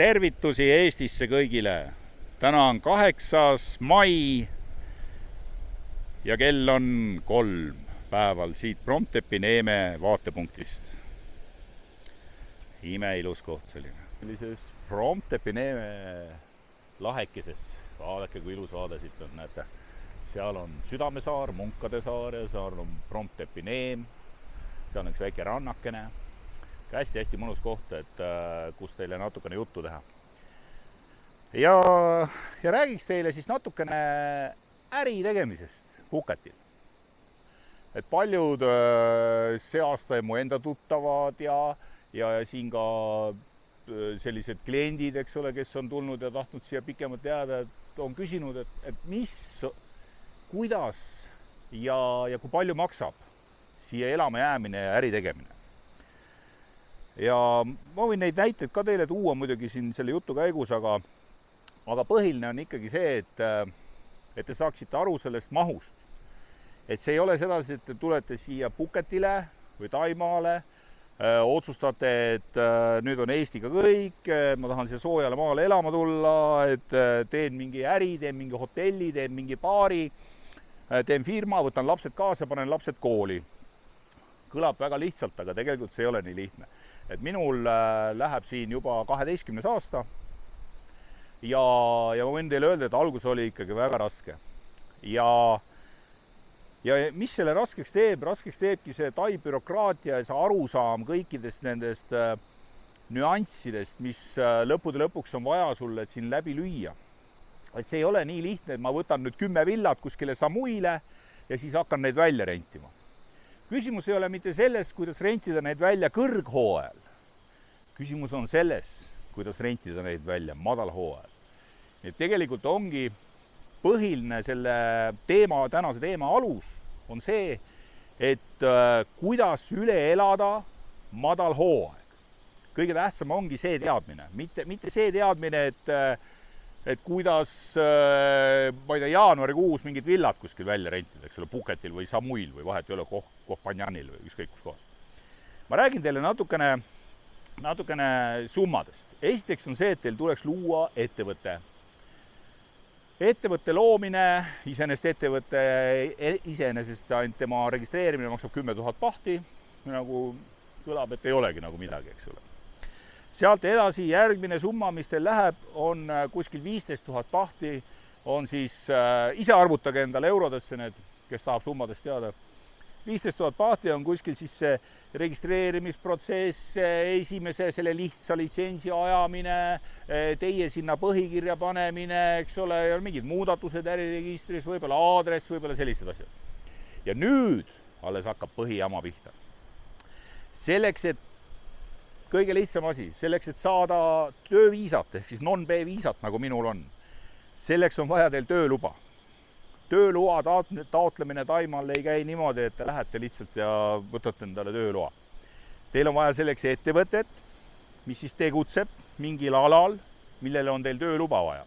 Tervitusi Eestisse kõigile. Täna on 8. mai ja kell on 3 päeval siit Promtepi Neeme vaatepunktist. Imeilus koht selline. Sellises Promtepi Neeme lahekeses. Vaadake, kui ilus vaade siit on, näete. Seal on Südamesaar, Munkade saar ja seal on Promtepi Neem. Seal on üks väike rannakene. Hästi mõnus koht, kus teile natukene juttu teha. Ja räägiks teile siis natukene äri tegemisest Puketil. Et paljud see aasta mu enda tuttavad ja siin ka sellised kliendid, eks ole, kes on tulnud ja tahtnud siia pikemalt jääda, et on küsinud, et mis, kuidas ja kui palju maksab siia elama jäämine ja äri tegemine. Ja ma võin neid näiteid ka teile tuua muidugi siin selle jutu käigus, aga põhiline on ikkagi see, et te saaksite aru sellest mahust. Et see ei ole sedasi, et te tulete siia Puketile või Taimaale, otsustate, et nüüd on Eestiga kõik, ma tahan siia soojale maale elama tulla, et teen mingi äri, teen mingi hotelli, teen mingi baari, teen firma, võtan lapsed kaasa, panen lapsed kooli. Kõlab väga lihtsalt, aga tegelikult see ei ole nii lihtne. Et minul läheb siin juba 12. aasta ja ma võin teile öelda, et algus oli ikkagi väga raske. Ja mis selle raskeks teeb? Raskeks teebki see tai bürokraatia ja see arusaam kõikidest nendest nüanssidest, mis lõppude lõpuks on vaja sulle, et siin läbi lüüa. Et see ei ole nii lihtne, et ma võtan nüüd 10 villat kuskile Samuile ja siis hakkan neid välja rentima. Küsimus ei ole mitte selles, kuidas rentida neid välja kõrghooajal. Küsimus on selles, kuidas rentida neid välja madalhooajal. Nii et tegelikult ongi põhiline selle tänase teema alus on see, et kuidas üle elada madalhooaeg. Kõige tähtsam ongi see teadmine. Mitte see teadmine, et kuidas, ma ei tea, jaanuarikuus mingid villad kuskil välja rentida, eks ole, Puketil või Samuil või vahet ei ole Kohpanjanil või ükskõik kus kohas. Ma räägin teile natukene summadest. Esiteks on see, et teil tuleks luua ettevõte. Ettevõtte loomine, iseenesest ainult tema registreerimine maksab 10 000 pahti, nagu kõlab, et ei olegi nagu midagi, eks ole. Sealt edasi järgmine summa, mis teil läheb, on kuskil 15 000 pahti, on siis, ise arvutage endale eurodesse need, kes tahab summadest teada. 15 000 pahti on kuskil siis see registreerimisprotsess, esimese selle lihtsa litsentsi ajamine, teie sinna põhikirja panemine, eks ole, ja mingid muudatused äriregistris, võib-olla aadress, võib-olla sellised asjad. Ja nüüd alles hakkab põhijama pihta. Selleks, et kõige lihtsam asi, selleks, et saada tööviisat, ehk siis non-B-viisat, nagu minul on, selleks on vaja teil tööluba. Tööloa taotlemine Taimaal ei käi niimoodi, et te lähete lihtsalt ja võtate endale tööloa. Teil on vaja selleks ettevõtet, mis siis tegutseb mingil alal, millele on teil tööluba vaja.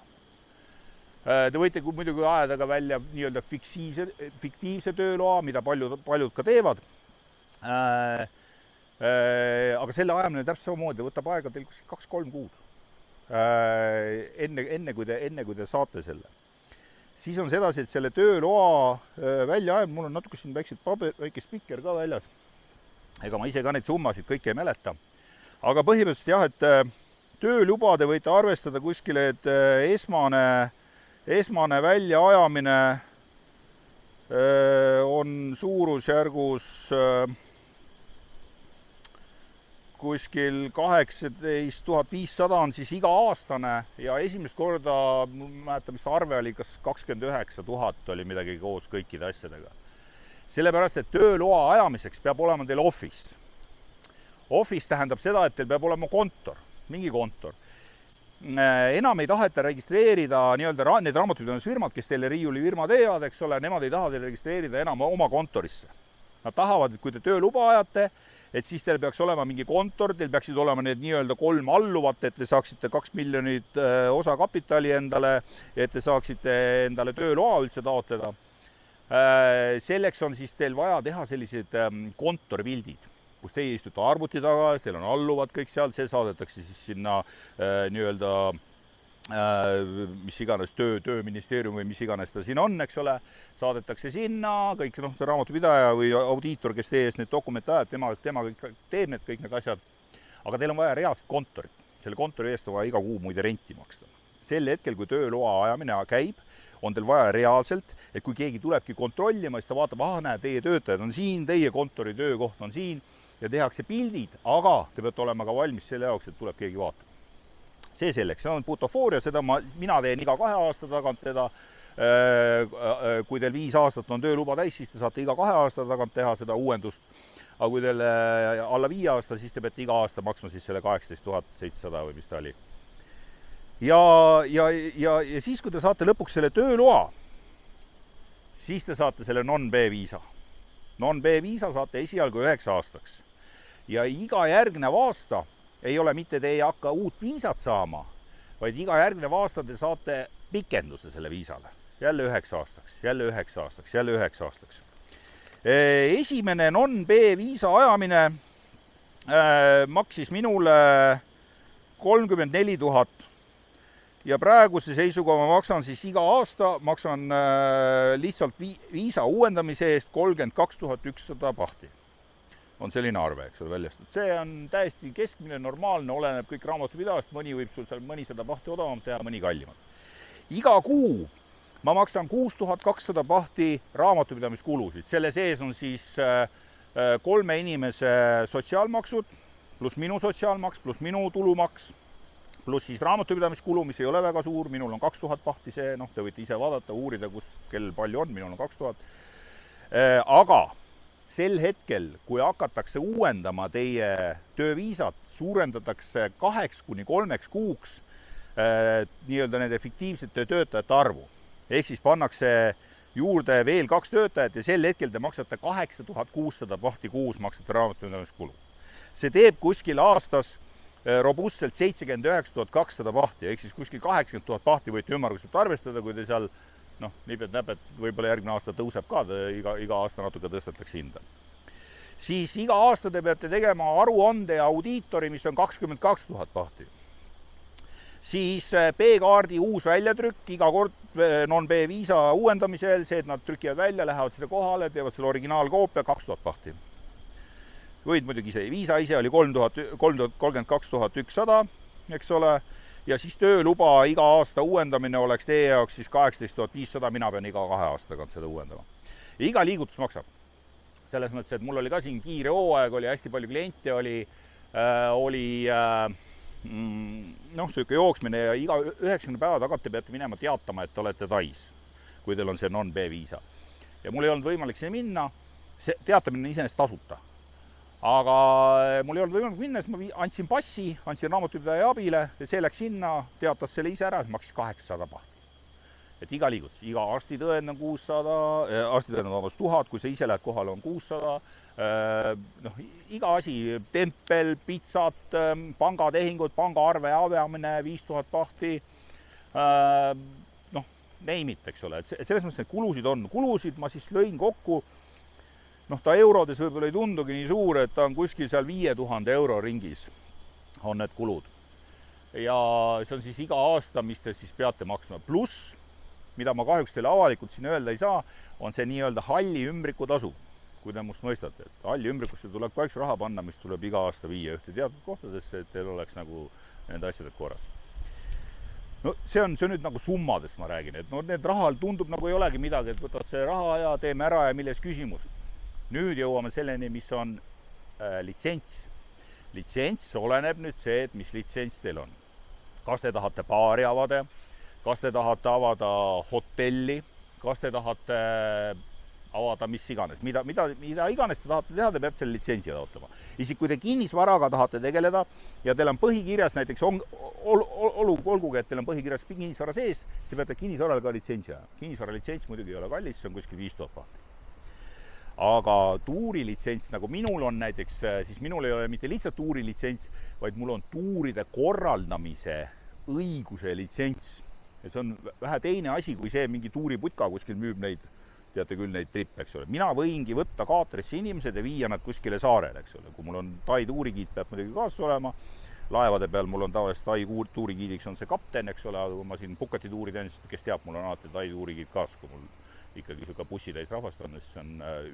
Te võite muidugi ajada ka välja nii-öelda fiktiivse tööloa, mida paljud ka teevad. Aga selle ajamine täpselt samamoodi võtab aega teil 2-3 kuud. Enne kui te saate selle. Siis on sedasi, et selle tööloa välja ajamine, mul on natuke siin väike spikker ka väljas. Ega ma ise ka neid summasid kõike ei mäleta. Aga põhimõtteliselt jah, et tööluba te võite arvestada kuskile, et esmane välja ajamine on suurusjärgus kuskil 18 500 on siis iga aastane ja esimest korda, mäletamist arve oli kas 29 000 oli midagi koos kõikide asjadega. Sellepärast, et tööloa ajamiseks peab olema teil office. Office tähendab seda, et teil peab olema kontor, mingi kontor. Enam ei taheta registreerida nii-öelda need raamatupidamisfirmad, kes teile riiulifirma teevad, eks ole, nemad ei taha teile registreerida enam oma kontorisse. Nad tahavad, et kui te tööluba ajate, et siis teil peaks olema mingi kontor, teil peaksid olema need nii-öelda 3 alluvat, et te saaksite 2 miljonit osakapitali endale, et te saaksite endale tööloa üldse taotleda. Selleks on siis teil vaja teha sellised kontorpildid. kus teie istute arvuti taga, teil on alluvad kõik seal, see saadetakse siis sinna nii-öelda mis iganes tööministeerium või mis iganes ta siin on, eks ole, saadetakse sinna, kõik raamatupidaja või audiitor, kes teie ees need dokumente ajab, tema kõik teeb kõik need asjad, aga teil on vaja reaalset kontorit. Selle kontori eest on vaja iga kuu muide renti maksta. Sel hetkel, kui tööloa ajamine käib, on teil vaja reaalselt, et kui keegi tulebki kontrollima, siis ta vaatab, näe, teie töötajad on siin, teie kontori töökoht on siin ja tehakse pildid, aga te peate olema ka valmis selle jaoks, et tuleb keegi vaatama. See selleks, see on butafooria, seda mina teen iga 2 aasta tagant teda. Kui teil 5 aastat on tööluba täis, siis te saate iga 2 aasta tagant teha seda uuendust. Aga kui teil alla 5 aasta, siis te peate iga aasta maksma siis selle 18 700 või mis ta oli. Ja siis, kui te saate lõpuks selle tööloa, siis te saate selle non-B-viisa. Non-B-viisa saate esialgu 9 aastaks. Ja iga järgnev aasta ei ole mitte te ei hakka uut viisat saama, vaid iga järgnev aasta te saate pikenduse selle viisale. Jälle 9 aastaks, jälle 9 aastaks, jälle 9 aastaks. Esimene non-B-viisa ajamine maksis minule 34 000 ja praeguse seisuga ma maksan siis iga aasta, maksan lihtsalt viisa uuendamise eest 32 100 pahti. On selline arve, eks ole, väljastud. See on täiesti keskmine, normaalne, oleneb kõik raamatupidavast, mõni võib sul seal mõnisada pahti odavamalt teha, mõni kallimalt. Iga kuu ma maksan 6200 pahti raamatupidamiskulusid. Selle sees on siis 3 inimese sotsiaalmaksud, pluss minu sotsiaalmaks, pluss minu tulumaks, pluss siis raamatupidamiskulu, mis ei ole väga suur, minul on 2000 pahti see, te võite ise vaadata, uurida, kel palju on, minul on 2000. Aga sel hetkel, kui hakatakse uuendama teie tööviisat, suurendatakse 2–3 kuuks nii-öelda nende fiktiivsete töötajate arvu. Ehk siis pannakse juurde veel 2 töötajat ja sel hetkel te maksate 8600 pahti kuus maksate raamatupidamiskulu. See teeb kuskil aastas robustselt 79 200 pahti, ehk siis kuskil 80 000 pahti võite ümmarguselt arvestada, kui te seal nipet-näpet, võib-olla järgmine aasta tõuseb ka, iga aasta natuke tõstetakse hinda. Siis iga aasta te peate tegema aruande ja audiitori, mis on 22 000 pahti. Siis B-kaardi uus väljatrükk, iga kord non-B-viisa uuendamisel, see, et nad trükivad välja, lähevad seda kohale, teevad selle originaalkoopia 2000 pahti. Võid muidugi ise, viisa ise oli 32 100, eks ole, ja siis tööluba iga aasta uuendamine oleks teie jaoks siis 18 500, mina pean iga 2 aastaga seda uuendama. Ja iga liigutus maksab. Selles mõttes, et mul oli ka siin kiire hooaeg, oli hästi palju kliente, oli selline jooksmine ja iga 90 päeva tagant te peate minema teatama, et te olete Tais, kui teil on see non-B-viisa. Ja mul ei olnud võimalik sinna minna, see teatamine on iseenesest tasuta. Aga mul ei olnud võimalik minna, siis ma andsin passi, andsin raamatupidaja abile ja see läks sinna, teatas selle ise ära, maksis 800 pahti. Et iga liigutus, iga arstitõend on 600, arstitõend on 1000, kui sa ise lähed kohale on 600, iga asi, tempel, pitsat, pangatehingud, pangaarve avamine, 5000 pahti, neimit, eks ole. Et selles mõttes need kulusid on. Kulusid ma siis lõin kokku, ta eurodes võib-olla ei tundugi nii suur, et ta on kuskil seal 5000 euro ringis on need kulud. Ja see on siis iga aasta, mis te siis peate maksma. Pluss, mida ma kahjuks teile avalikult siin öelda ei saa, on see nii-öelda halli ümbriku tasu, kui te must mõistate. Et halli ümbrikusse tuleb ka üks raha panna, mis tuleb iga aasta viia ühte teatud kohtadesse, et teil oleks nagu nende asjadega korras. See on nüüd nagu summadest ma räägin, et need rahal tundub nagu ei olegi midagi, et võtad see raha ja teeme ära ja milles küsimus. Nüüd jõuame selleni, mis on litsents. Litsents oleneb nüüd see, et mis litsents teil on. Kas te tahate baari avada, kas te tahate avada hotelli, kas te tahate avada mis iganes. Mida iganes te tahate teha, te peate selle litsentsi taotlema. Isegi kui te kinnisvaraga tahate tegeleda ja teil on põhikirjas näiteks olgugi, et teil on põhikirjas kinnisvara sees, siis te peate kinnisvarale ka litsentsi. Kinnisvara litsents muidugi ei ole kallis, see on kuskil 5000 pahti. Aga tuurilitsents, nagu minul on näiteks, siis minul ei ole mitte lihtsalt tuurilitsents, vaid mul on tuuride korraldamise õiguse litsents. Et see on vähe teine asi, kui see mingi tuuriputka kuskil müüb neid teate küll neid trippe, eks ole. Mina võingi võtta kaatrisse inimesed ja viia nad kuskile saarele, eks ole. Kui mul on Tai tuurigiid, peab muidugi kaasas olema. Laevade peal mul on tavaliselt Tai tuurigiidiks on see kapten, eks ole, aga kui ma siin Pukkati tuuri teen, kes teab, mul on alati Tai tuurigiid kaasas, kui mul ikkagi siuke bussitäis rahvast on, siis on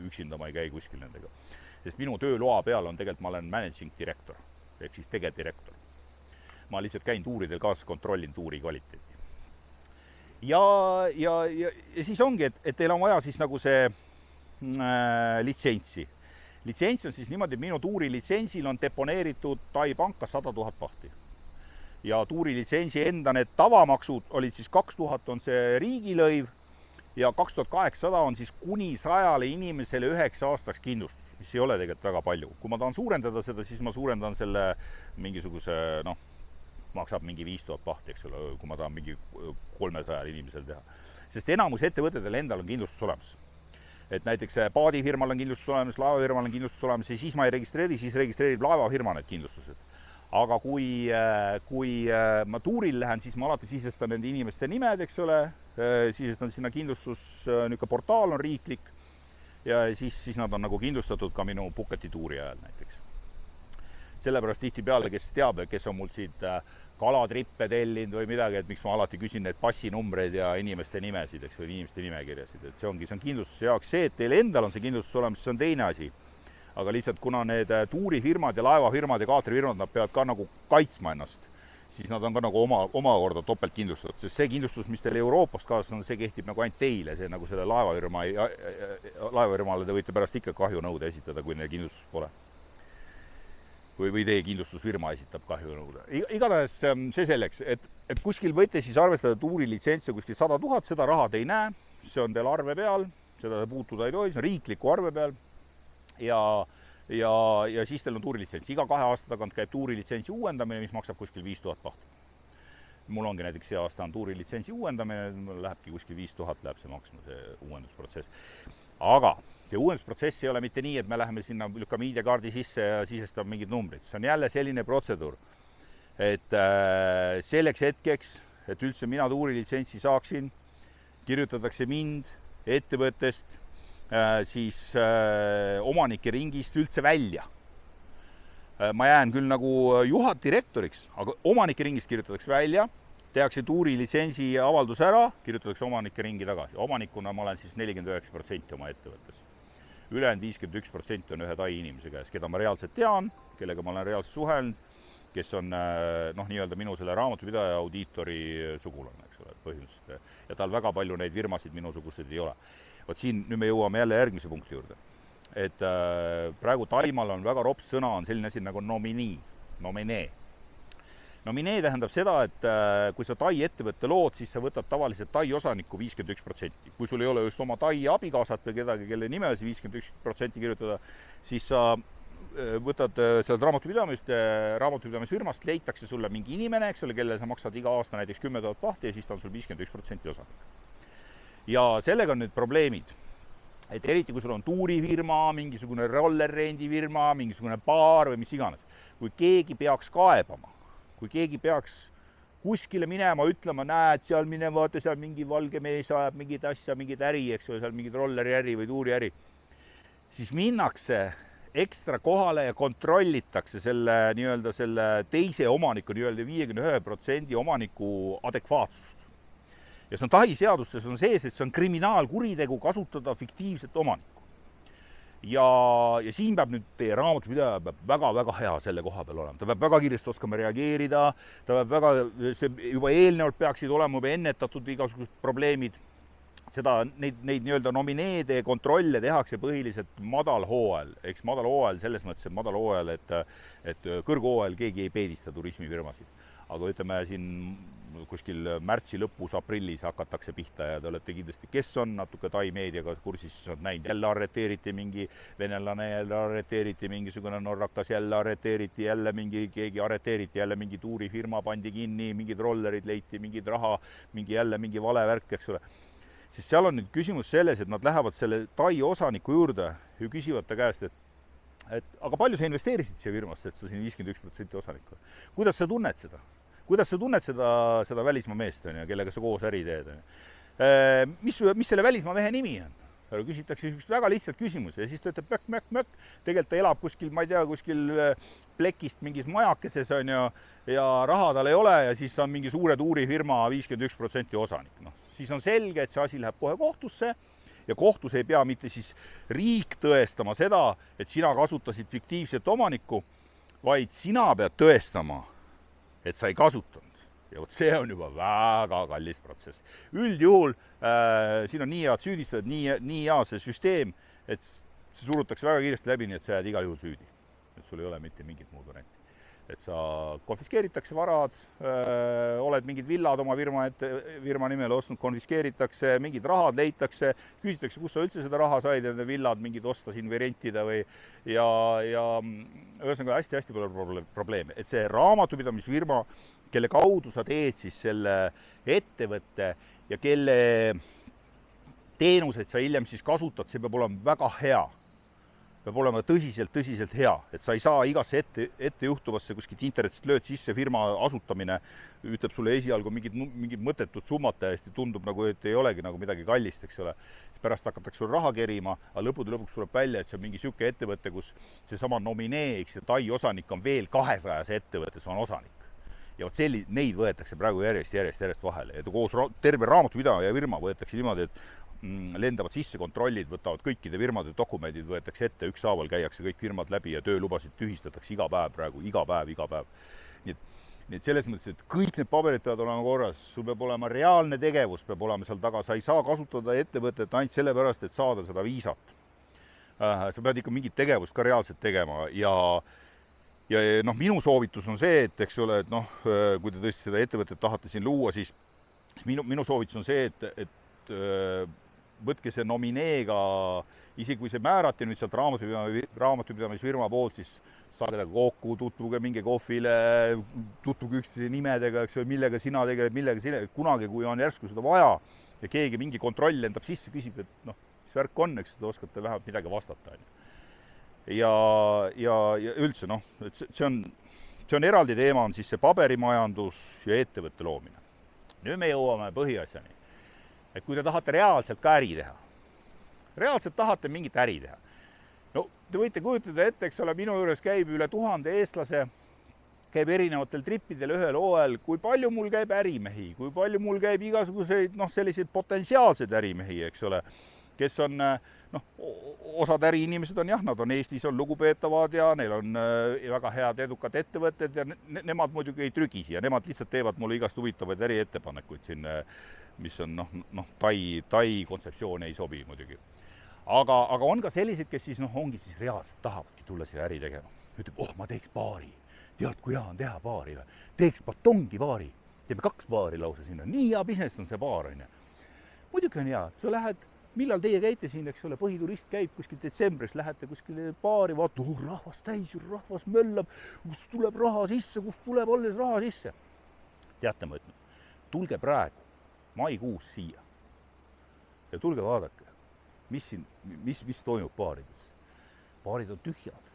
üksinda ma ei käi kuskil nendega. Sest minu tööloa peal on tegelikult, ma olen managing direktor, ehk siis tegevdirektor. Ma lihtsalt käin tuuridel kaasas, kontrollin tuuri kvaliteeti. Ja siis ongi, et teil on vaja siis nagu see litsentsi. Litsents on siis niimoodi, et minu tuuri litsentsil on deponeeritud Tai panka 100 000 pahti. Ja tuuri litsentsi enda need tavamaksud olid siis 2000 on see riigilõiv ja 2800 on siis kuni 100 inimesele 9 aastaks kindlustus, mis ei ole tegelikult väga palju. Kui ma tahan suurendada seda, siis ma suurendan selle mingisuguse, maksab mingi 5000 pahti, eks ole, kui ma tahan mingi 300 inimesel teha. Sest enamus ettevõtetel endal on kindlustus olemas. Et näiteks paadifirmal on kindlustus olemas, laevafirmal on kindlustus olemas ja siis ma ei registreeri, siis registreerib laevafirma need kindlustused. Aga kui ma tuuril lähen, siis ma alati sisestan nende inimeste nimed, eks ole, sisestan sinna kindlustus, portaal on riiklik ja siis nad on nagu kindlustatud ka minu Pukkati tuuri ajal näiteks. Sellepärast tihtipeale, kes teab, kes on mul siit kalatrippe tellinud või midagi, et miks ma alati küsin need passinumbreid ja inimeste nimesid, eks või inimeste nimekirjasid, et see on kindlustuse jaoks see, et teil endal on see kindlustus olemas, see on teine asi. Aga lihtsalt kuna need tuurifirmad ja laevafirmad ja kaatrifirmad, nad peavad ka nagu kaitsma ennast, siis nad on ka nagu omakorda topelt kindlustatud, sest see kindlustus, mis teil Euroopast kaasas on, see kehtib nagu ainult teile, see nagu selle laevafirmale te võite pärast ikka kahjunõude esitada, kui neil kindlustus pole. Või teie kindlustusfirma esitab kahjunõude. Igatahes see selleks, et kuskil võite siis arvestada tuurilitsentsi kuskil 100 000, seda raha te ei näe, see on teil arve peal, seda puutuda ei tohi, see on riikliku arve peal ja siis teil on tuurilitsents. Iga 2 aasta tagant käib tuurilitsentsi uuendamine, mis maksab kuskil 5000 pahti. Mul ongi näiteks see aasta on tuurilitsentsi uuendamine, lähebki kuskil 5000 läheb see maksma, see uuendusprotsess. Aga see uuendusprotsess ei ole mitte nii, et me läheme sinna, lükkame ID-kaardi sisse ja sisestame mingid numbrid. See on jälle selline protseduur, et selleks hetkeks, et üldse mina tuurilitsentsi saaksin, kirjutatakse mind ettevõttest siis omanike ringist üldse välja. Ma jään küll nagu juhatdirektoriks, aga omanike ringist kirjutatakse välja, tehakse tuurilitsentsi avaldus ära, kirjutatakse omanike ringi tagasi. Omanikuna ma olen siis 49% oma ettevõttes. Ülejäänud 51% on ühe Tai inimese käes, keda ma reaalselt tean, kellega ma olen reaalselt suhelnud, kes on nii-öelda minu selle raamatupidaja audiitori sugulane, eks ole, põhimõtteliselt. Ja tal väga palju neid firmasid minusugused ei ole. Vot siin nüüd me jõuame jälle järgmise punkti juurde. Et praegu Taimal on väga rops sõna, on selline asi nagu nominee. Nominee tähendab seda, et kui sa Tai ettevõtte lood, siis sa võtad tavaliselt Tai osaniku 51%. Kui sul ei ole just oma Tai abikaasat või kedagi, kelle nimel see 51% kirjutada, siis sa võtad sealt raamatupidamisfirmast, leitakse sulle mingi inimene, eks ole, kelle sa maksad iga aasta näiteks 10 000 pahti ja siis ta on sul 51% osanik. Ja sellega on nüüd probleemid. Et eriti kui sul on tuurifirma, mingisugune rollerrendifirma, mingisugune baar või mis iganes. Kui keegi peaks kaebama, kui keegi peaks kuskile minema, ütlema, näed, seal mine vaata, seal mingi valge mees ajab mingid asja, mingid äri, eks ole, seal mingid rolleri äri või tuuri äri, siis minnakse ekstra kohale ja kontrollitakse selle nii-öelda selle teise omaniku nii-öelda 51% omaniku adekvaatsust. Ja see on Tai seadustes on sees, et see on kriminaalkuritegu kasutada fiktiivset omanikku. Ja siin peab nüüd teie raamatupidaja peab väga-väga hea selle koha peal olema. Ta peab väga kiiresti oskama reageerida, juba eelnevalt peaksid olema juba ennetatud igasugused probleemid. Neid nii-öelda nomineede kontrolle tehakse põhiliselt madalhooajal. Eks madalhooajal selles mõttes, et madalhooajal, et kõrghooajal keegi ei peedista turismifirmasid. Aga ütleme siin kuskil märtsi lõpus, aprillis hakatakse pihta ja te olete kindlasti, kes on natuke Tai meediaga kursis, on näinud, jälle arreteeriti mingi venelane, jälle arreteeriti mingisugune norrakas, jälle arreteeriti, jälle keegi arreteeriti, jälle mingi tuurifirma pandi kinni, mingid rollerid leiti, mingid raha, jälle mingi vale värk, eks ole. Siis seal on nüüd küsimus selles, et nad lähevad selle Tai osaniku juurde ja küsivad ta käest, et aga palju sa investeerisid siia firmast, et sa siin 51% osanikku. Kuidas sa tunned seda? Kuidas sa tunned seda välismaa meest, kellega sa koos äri teed? Mis selle välismaa mehe nimi on? küsitakse niisugust väga lihtsalt küsimuse ja siis ta ütleb mökk. Tegelikult ta elab kuskil, ma ei tea, kuskil plekist mingis majakeses on ja raha tal ei ole ja siis on mingi suure tuurifirma 51% osanik. No, siis on selge, et see asi läheb kohe kohtusse ja kohtus ei pea mitte siis riik tõestama seda, et sina kasutasid fiktiivset omanikku, vaid sina pead tõestama, et sa ei kasutanud. Ja vot see on juba väga kallis protsess. Üldjuhul siin on nii head süüdistajad, nii hea see süsteem, et see surutakse väga kiiresti läbi, nii et sa jääd igal juhul süüdi. Et sul ei ole mitte mingit muud varianti. Et sa konfiskeeritakse varad, oled mingid villad oma firma nimel ostnud, konfiskeeritakse, mingid rahad leitakse, küsitakse, kus sa üldse seda raha said, ja villad mingid osta siin või rentida või ja ühesõnaga hästi palju probleeme. Et see raamatupidamisfirma, kelle kaudu sa teed siis selle ettevõtte ja kelle teenuseid sa hiljem siis kasutad, see peab olema väga hea. Peab olema tõsiselt hea, et sa ei saa igasse ette juhtuvasse kuskilt internetist lööd sisse firma asutamine, ütleb sulle esialgu mingid mõttetud summad täiesti, tundub nagu, et ei olegi nagu midagi kallist, eks ole. Pärast hakatakse sulle raha kerima, aga lõpuks tuleb välja, et see on mingi siuke ettevõte, kus seesama nominee, eks Tai osanik on veel 200 ettevõttes on osanik. Ja vot neid võetakse praegu järjest vahele. Ja koos terve raamatupidaja firma võetakse niimoodi, et lendavad sisse kontrollid, võtavad kõikide firmade dokumendid, võetakse ette, ükshaaval käiakse kõik firmad läbi ja töölubasid tühistatakse iga päev praegu, iga päev. Nii et selles mõttes, et kõik need paberid peavad olema korras, sul peab olema reaalne tegevus, peab olema seal taga, sa ei saa kasutada ettevõtet ainult sellepärast, et saada seda viisat. Sa pead ikka mingit tegevust ka reaalselt tegema ja minu soovitus on see, et eks ole, et kui te tõesti seda ettevõtet tahate siin luua, siis minu soovitus on see, et võtke see nomineega, isegi kui see määrati nüüd sealt raamatupidamisfirma poolt, siis saage ta kokku, tutvuge mingi kohvile, tutvuge üksteise nimedega, eks ole, millega sina tegeled, millega sina, kunagi, kui on järsku seda vaja ja keegi mingi kontroll endab sisse, küsib, et mis värk on, eks te oskate vähemalt midagi vastata. Ja üldse, et see on eraldi teema, on siis see paberimajandus ja ettevõtte loomine. Nüüd me jõuame põhiasjani. Et kui te tahate reaalselt ka äri teha, reaalselt tahate mingit äri teha, te võite kujutada ette, eks ole, minu juures käib üle 1000 eestlase, käib erinevatel trippidel ühel hooajal, kui palju mul käib ärimehi, kui palju mul käib igasuguseid selliseid potentsiaalseid ärimehi, eks ole, kes on, osad äriinimesed on nad on Eestis, on lugupeetavad ja neil on väga head edukad ettevõtted ja nemad muidugi ei trügisi ja nemad lihtsalt teevad mulle igast huvitavaid äriettepanekuid siin, mis on, Tai kontseptsioon ei sobi muidugi. Aga on ka sellised, kes siis, ongi siis reaalselt tahavadki tulla siia äri tegema. Ütleb, ma teeks baari. Tead, kui hea on teha baari või? Teeks batongi baari. Teeme 2 baari lausa sinna. Nii hea business on see baar. Muidugi on hea. Sa lähed, millal teie käite siin, eks ole, põhiturist käib kuskil detsembris, lähete kuskil baari, vaata, rahvas täis, rahvas möllab, kust tuleb raha sisse, kust tuleb alles raha sisse. Teate, ma ütlen, tulge praegu maikuus siia ja tulge vaadake, mis toimub baarides. Baarid on tühjad.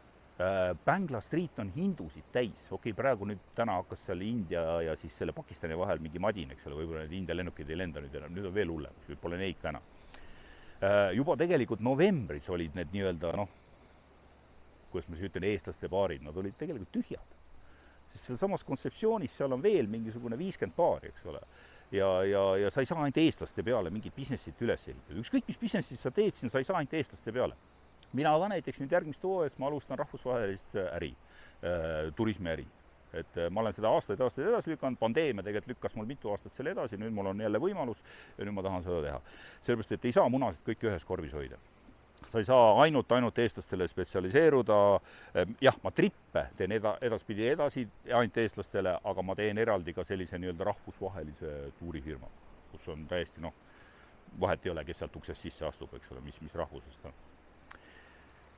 Bangla Street on hindusid täis. Praegu nüüd täna hakkas seal India ja siis selle Pakistani vahel mingi madin, eks ole, võib-olla need India lennukid ei lenda nüüd on veel hullem, pole neid ka enam. Juba tegelikult novembris olid need nii-öelda, kuidas ma siis ütlen, eestlaste baarid, nad olid tegelikult tühjad. Sest samas kontseptsioonis seal on veel mingisugune 50 baari, eks ole. Ja sa ei saa ainult eestlaste peale mingit businessit üles ehitada. Ükskõik, mis businessit sa teed, siin sa ei saa ainult eestlaste peale. Mina ka näiteks nüüd järgmist hooajast ma alustan rahvusvahelist äri, turismiäri. Et ma olen seda aastaid edasi lükanud, pandeemia tegelikult lükkas mul mitu aastat selle edasi, nüüd mul on jälle võimalus ja nüüd ma tahan seda teha. Sellepärast, et ei saa munasid kõik ühes korvis hoida. Sa ei saa ainult eestlastele spetsialiseeruda. Jah, ma trippe teen edaspidi edasi ainult eestlastele, aga ma teen eraldi ka sellise nii-öelda rahvusvahelise tuurifirma, kus on täiesti, vahet ei ole, kes sealt uksest sisse astub, eks ole, mis rahvusest on.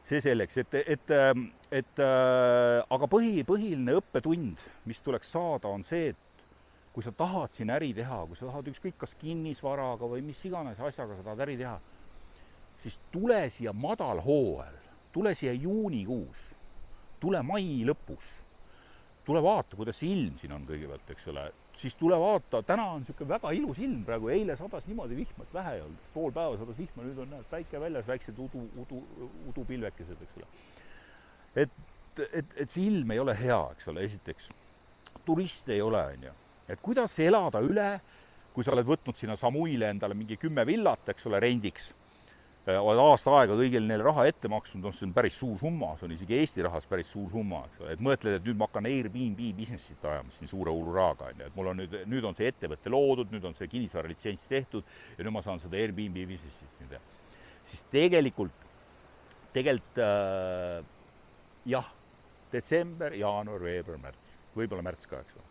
See selleks, aga põhiline õppetund, mis tuleks saada, on see, et kui sa tahad siin äri teha, kui sa tahad ükskõik kas kinnisvaraga või mis iganes asjaga sa tahad äri teha, siis tule siia madalhooajal, tule siia juunikuus, tule mai lõpus, tule vaata, kuidas see ilm siin on kõigepealt, eks ole. Siis tule vaata, täna on niisugune väga ilus ilm praegu, eile sadas niimoodi vihma, et vähe ei olnud. Pool päeva sadas vihma, nüüd on näed päike väljas, väiksed udupilvekesed, eks ole. Et see ilm ei ole hea, eks ole, esiteks. Turiste ei ole, on ju. Et kuidas elada üle, kui sa oled võtnud sinna Samuile endale mingi 10 villat, eks ole, rendiks, oled aasta aega kõigil neil raha ette maksnud, see on päris suur summa, see on isegi Eesti rahas päris suur summa, eks ole. Et mõtled, et nüüd ma hakkan Airbnb businessit ajama siin suure huluraaga, on ju. Et mul on nüüd on see ettevõtte loodud, nüüd on see kinnisvara litsents tehtud ja nüüd ma saan seda Airbnb businessit nüüd. Siis tegelikult jah, detsember, jaanuar, veebruar, märts, võib-olla märts ka, eks ole.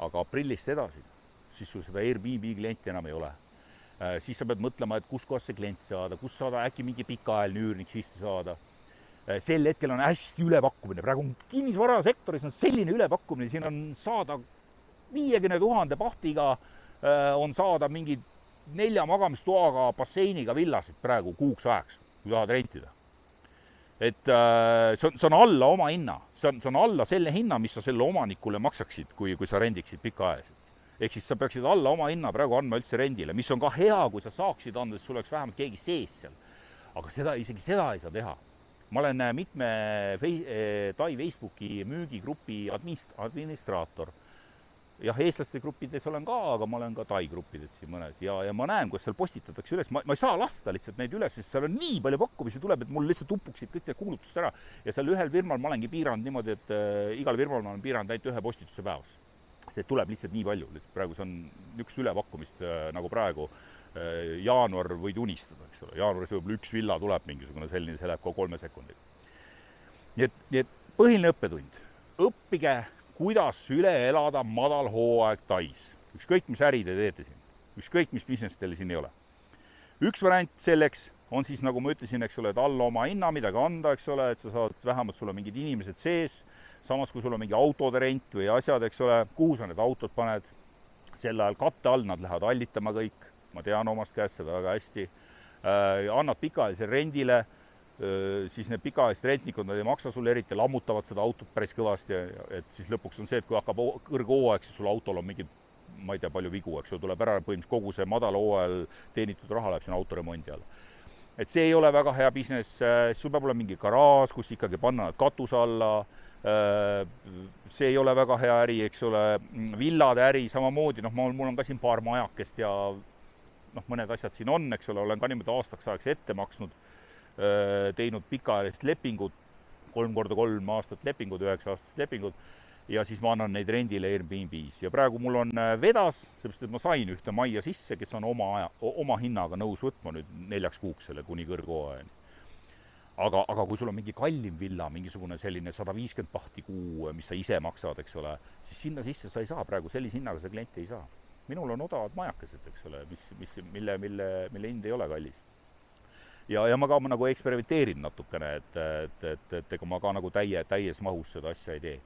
Aga aprillist edasi, siis sul seda Airbnb klienti enam ei ole. Siis sa pead mõtlema, et kus kohas see klient saada, kus saada äkki mingi pikaajaline üürnik sisse saada. Sel hetkel on hästi ülepakkumine. Praegu kinnisvarasektoris on selline ülepakkumine, siin on saada 50 000 pahtiga, on saada mingi 4 magamistoaga basseiniga villasid praegu kuuks ajaks, kui tahad rentida. Et see on alla oma hinna, see on alla selle hinna, mis sa selle omanikule maksaksid, kui sa rendiksid pikaajaliselt. Ehk siis sa peaksid alla oma hinna praegu andma üldse rendile, mis on ka hea, kui sa saaksid anda, siis sul oleks vähemalt keegi sees seal. Aga isegi seda ei saa teha. Ma olen mitme Tai Facebooki müügigrupi administraator. Jah, eestlaste gruppides olen ka, aga ma olen ka Tai gruppides siin mõnes. Ja ma näen, kus seal postitatakse üles. Ma ei saa lasta lihtsalt neid üles, sest seal on nii palju pakkumisi tuleb, et mul lihtsalt upuksid kõik kuulutust ära. Ja seal ühel firmal ma olengi piiranud niimoodi, et igal firmal ma olen piiranud ainult 1 postituse päevas. See tuleb lihtsalt nii palju. Praegu see on üks ülepakkumist nagu praegu jaanuar võid unistada, eks ole. Jaanuaris võib-olla 1 villa tuleb mingisugune selline, see läheb ka 3 sekundit. Nii et põhiline õppetund. Õppige, kuidas üle elada madal hooaeg Tais. Ükskõik, mis äri te teete siin. Ükskõik, mis business teil siin ei ole. Üks variant selleks on siis, nagu ma ütlesin, eks ole, et alla oma hinna midagi anda, eks ole, et sa saad vähemalt sulle mingid inimesed sees. Samas, kui sul on mingi autode rent või asjad, eks ole, kuhu sa need autod paned, sel ajal katte all nad lähevad allitama kõik, ma tean omast käest seda väga hästi, annad pikaajalise rendile, siis need pikaajalised rentnikud, nad ei maksa sulle eriti, lammutavad seda autot päris kõvasti, et siis lõpuks on see, et kui hakkab kõrghooaeg, siis sul autol on mingi, ma ei tea, palju vigu, eks sul tuleb ära põhimõtteliselt kogu see madal hooajal teenitud raha läheb siin autoremondi alla. Et see ei ole väga hea business, sul peab olema mingi garaaž, kus ikkagi panna nad katuse alla, see ei ole väga hea äri, eks ole, villade äri samamoodi, mul on ka siin paar majakest ja mõned asjad siin on, eks ole, olen ka niimoodi aastaks ajaks ette maksnud, teinud pikaajalist lepingut, 3x3 aastat lepingud, 9 aastast lepingud, ja siis ma annan neid rendile Airbnb's. Ja praegu mul on vedas, seepärast, et ma sain ühte majja sisse, kes on oma hinnaga nõus võtma nüüd 4 kuuks selle kuni kõrghooajani. Aga kui sul on mingi kallim villa, mingisugune selline 150 pahti kuu, mis sa ise maksad, eks ole, siis sinna sisse sa ei saa praegu, sellise hinnaga sa klienti ei saa. Minul on odavad majakesed, eks ole, mille hind ei ole kallis. Ja ma ka nagu eksperimenteerin natukene, et ega ma ka nagu täies mahus seda asja ei tee.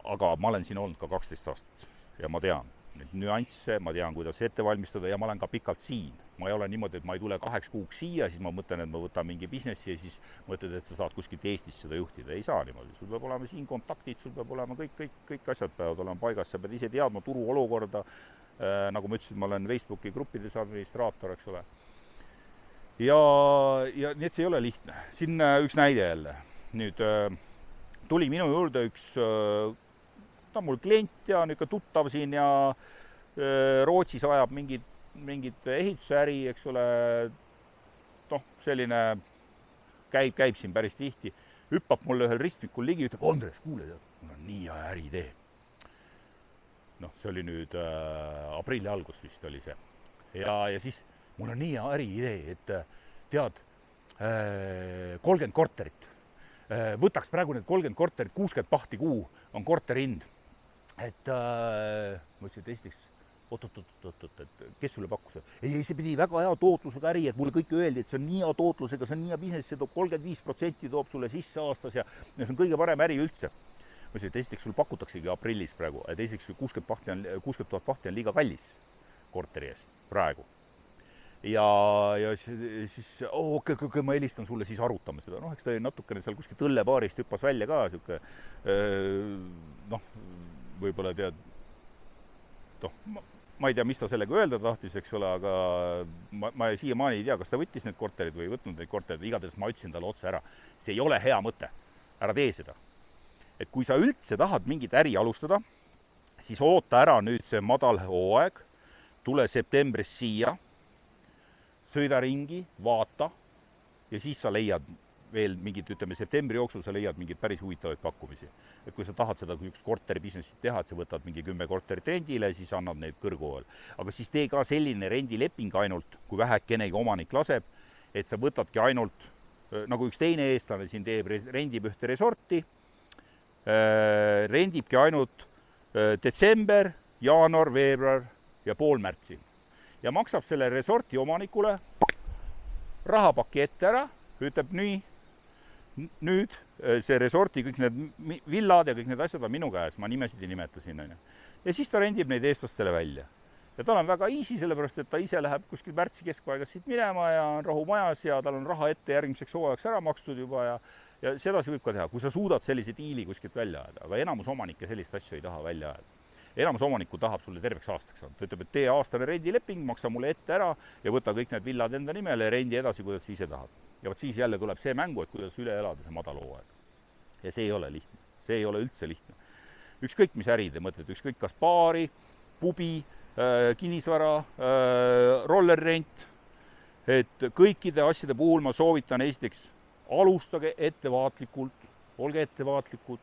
Aga ma olen siin olnud ka 12 aastat ja ma tean neid nüansse, ma tean, kuidas ette valmistada ja ma olen ka pikalt siin. Ma ei ole niimoodi, et ma ei tule 8 kuuks siia, siis ma mõtlen, et ma võtan mingi businessi ja siis mõtled, et sa saad kuskilt Eestis seda juhtida. Ei saa niimoodi. Sul peab olema siin kontaktid, sul peab olema kõik asjad peavad olema paigas. Sa pead ise teadma turu olukorda. Nagu ma ütlesin, ma olen Facebooki gruppides administraator, eks ole. Ja nii, et see ei ole lihtne. Siin üks näide jälle. Nüüd tuli minu juurde üks mul klient ja niisugune tuttav siin ja Rootsis ajab mingit ehitusäri, eks ole, selline käib siin päris tihti, hüppab mulle ühel ristmikul ligi, ütleb, Andres, kuule, mul on nii hea äriidee. See oli nüüd aprilli algus vist oli see. Ja siis mul on nii hea äriidee, et tead, 30 korterit. Võtaks praegu need 30 korterit, 60 pahti kuu on korteri hind. Et ma ütlesin, et esiteks, et kes sulle pakkus? Ei, see pidi väga hea tootlusega äri, et mulle kõik öeldi, et see on nii hea tootlusega, see on nii hea business, see toob 35% toob sulle sisse aastas ja see on kõige parem äri üldse. Ma ütlesin, et esiteks sul pakutaksegi aprillis praegu, teiseks 60 000 pahti on liiga kallis korteri eest praegu. ja siis okei, ma helistan sulle, siis arutame seda. Noh, eks ta natukene seal kuskil õllepaarist hüppas välja ka, sihuke, noh, võib-olla tead, noh, ma ei tea, mis ta sellega öelda tahtis, eks ole, aga ma siiamaani ei tea, kas ta võttis need korterid või ei võtnud neid korterid, igatahes ma ütlesin talle otse ära. See ei ole hea mõte, ära tee seda. Et kui sa üldse tahad mingit äri alustada, siis oota ära nüüd see madal hooaeg, tule septembris siia, sõida ringi, vaata ja siis sa leiad veel mingid, ütleme, septembri jooksul sa leiad mingid päris huvitavaid pakkumisi. Et kui sa tahad seda üks korteri businessit teha, et sa võtad mingi 10 korterit rendile, siis annad neid kõrguhooajal. Aga siis tee ka selline rendileping ainult, kui vähekenegi omanik laseb, et sa võtadki ainult, nagu üks teine eestlane siin teeb, rendib ühte resorti, rendibki ainult detsember, jaanuar, veebruar ja pool märtsi. Ja maksab selle resorti omanikule rahapaki ette ära, ütleb nii, nüüd see resorti, kõik need villad ja kõik need asjad on minu käes, ma nimesid ei nimeta siin. Ja siis ta rendib neid eestlastele välja. Ja tal on väga easy, sellepärast, et ta ise läheb kuskil märtsi keskpaigas siit minema ja on rahu majas ja tal on raha ette järgmiseks hooajaks ära makstud juba ja sedasi võib ka teha, kui sa suudad sellise diili kuskilt välja ajada, aga enamus omanikke sellist asju ei taha välja ajada. Enamus omanikku tahab sulle terveks aastaks. Ta ütleb, et tee aastane rendileping, maksa mulle ette ära ja võta kõik need villad enda nimele ja rendi edasi, kuidas sa ise tahad. Ja võt siis jälle tuleb see mängu, et kuidas üle elada see madal hooaeg. Ja see ei ole lihtne. See ei ole üldse lihtne. Ükskõik, mis äri te mõtlete, ükskõik kas baari, pubi, kinnisvara, rollerrent, et kõikide asjade puhul ma soovitan esiteks alustage ettevaatlikult, olge ettevaatlikud,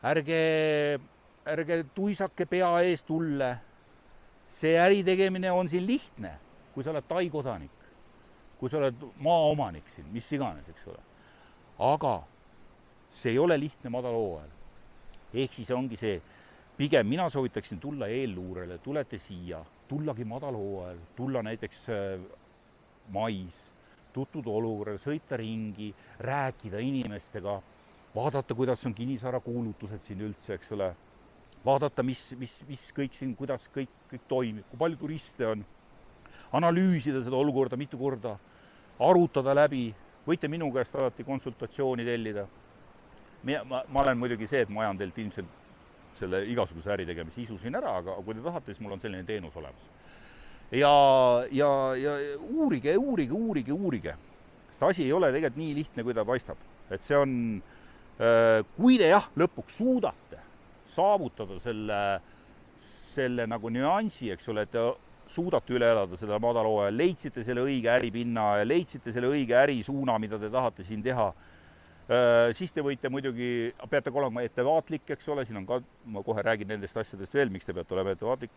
ärge tuisake pea ees tulle. See äri tegemine on siin lihtne, kui sa oled Tai kodanik, kui sa oled maaomanik siin, mis iganes, eks ole. Aga see ei ole lihtne madal hooajal. Ehk siis ongi see, pigem mina soovitaksin tulla eelluurele, tulete siia, tullagi madal hooajal, tulla näiteks mais, tutvuda olukorraga, sõita ringi, rääkida inimestega, vaadata, kuidas on kinnisvara kuulutused siin üldse, eks ole, vaadata, mis kõik siin, kuidas kõik toimib, kui palju turiste on, analüüsida seda olukorda mitu korda, arutada läbi, võite minu käest alati konsultatsiooni tellida. Ma olen muidugi see, et ma ajan teilt ilmselt selle igasuguse äri tegemise isu siin ära, aga kui te tahate, siis mul on selline teenus olemas. Ja uurige. Seda asi ei ole tegelikult nii lihtne, kui ta paistab. Et see on, kui te lõpuks suudate saavutada selle nagu nüansi, eks ole, et te suudate üle elada seda madal hooajal, leidsite selle õige äripinna ja leidsite selle õige ärisuuna, mida te tahate siin teha, siis te võite muidugi, peate olema ettevaatlik, eks ole, siin on ka, ma kohe räägin nendest asjadest veel, miks te peate olema ettevaatlik,